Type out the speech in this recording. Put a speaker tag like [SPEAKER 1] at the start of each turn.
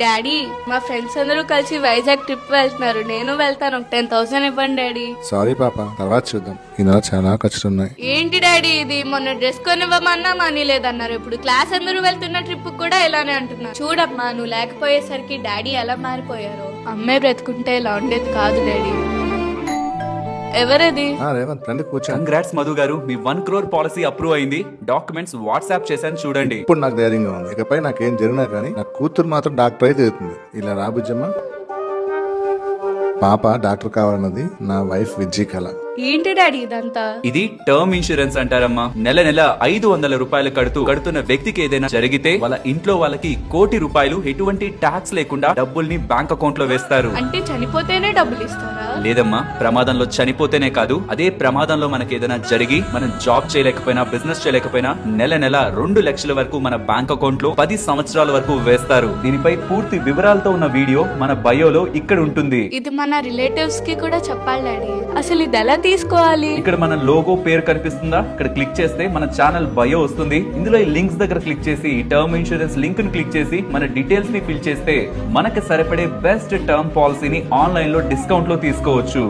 [SPEAKER 1] Daddy మా friends అందరూ కలిసి వైజాగ్ ట్రిప్ వెళ్తున్నారు, నేను వెళ్తాను. 10,000 ఇవ్వండి డాడీ.
[SPEAKER 2] సారీ పాప, తర్వాత చూద్దాం. ఈ నెల చాలా ఖర్చులున్నాయి.
[SPEAKER 1] ఏంటి డాడీ ఇది? మొన్న డ్రెస్ కొనివ్వమన్నా మనీ లేదన్నారు, ఇప్పుడు క్లాస్ అందరూ వెళ్తున్న ట్రిప్ కూడా ఇలానే అంటున్నారు. చూడమ్మా, నువ్వు లేకపోయేసరికి డాడీ ఎలా మారిపోయారో. అమ్మాయి బ్రతుకుంటే ఇలా ఉండేది కాదు డాడీ. ఎవరది?
[SPEAKER 2] రేవంత్ రండి కూర్చో.
[SPEAKER 3] కంగ్రాట్స్ మధు గారు, మీ 1 crore పాలసీ అప్రూవ్ అయింది. డాక్యుమెంట్స్ వాట్సాప్ చేశాను చూడండి.
[SPEAKER 2] ఇప్పుడు నాకు ధైర్యంగా ఉంది. ఇకపై నాకేం జరిగినా కానీ నా కూతురు మాత్రం డాక్టర్ అయితే అవుతుంది. ఇలా రాబుజ్జమ్మ. పాప డాక్టర్ కావాలన్నది నా వైఫ్ విజ్జీ కళ.
[SPEAKER 1] ఏంటి డాడీ ఇదంతా?
[SPEAKER 3] ఇది టర్మ్ ఇన్సూరెన్స్ అంటారమ్మా. నెల నెల 500 రూపాయలు కడుతున్న వ్యక్తికి ఏదైనా జరిగితే వాళ్ళ ఇంట్లో వాళ్ళకి 1 కోటి రూపాయలు ఎటువంటి ట్యాక్స్ లేకుండా డబ్బుల్ని బ్యాంక్ అకౌంట్ లో వేస్తారు.
[SPEAKER 1] అంటే చనిపోతేనే డబ్బులు ఇస్తారా?
[SPEAKER 3] లేదమ్మా, ప్రమాదంలో చనిపోతేనే కాదు, అదే ప్రమాదంలో మనకి ఏదైనా జరిగి మనం జాబ్ చేయలేకపోయినా, బిజినెస్ చేయలేకపోయినా నెల నెల 2 లక్షల వరకు మన బ్యాంక్ అకౌంట్ లో 10 సంవత్సరాల వరకు వేస్తారు. దీనిపై పూర్తి వివరాలతో ఉన్న వీడియో మన బయోలో ఇక్కడ ఉంటుంది.
[SPEAKER 1] ఇది మన రిలేటివ్స్ కి కూడా చెప్పాలి డాడీ. అసలు ఇది ఎలా తీసుకోవాలి?
[SPEAKER 3] ఇక్కడ మన లోగో పేరు కనిపిస్తుందా? ఇక్కడ క్లిక్ చేస్తే మన ఛానల్ బయో వస్తుంది. ఇందులో ఈ లింక్స్ దగ్గర క్లిక్ చేసి టర్మ్ ఇన్సూరెన్స్ లింక్ ని క్లిక్ చేసి మన డీటెయిల్స్ ని ఫిల్ చేస్తే మనకి సరిపడే బెస్ట్ టర్మ్ పాలసీని ఆన్లైన్ లో డిస్కౌంట్ లో తీసుకోవచ్చు.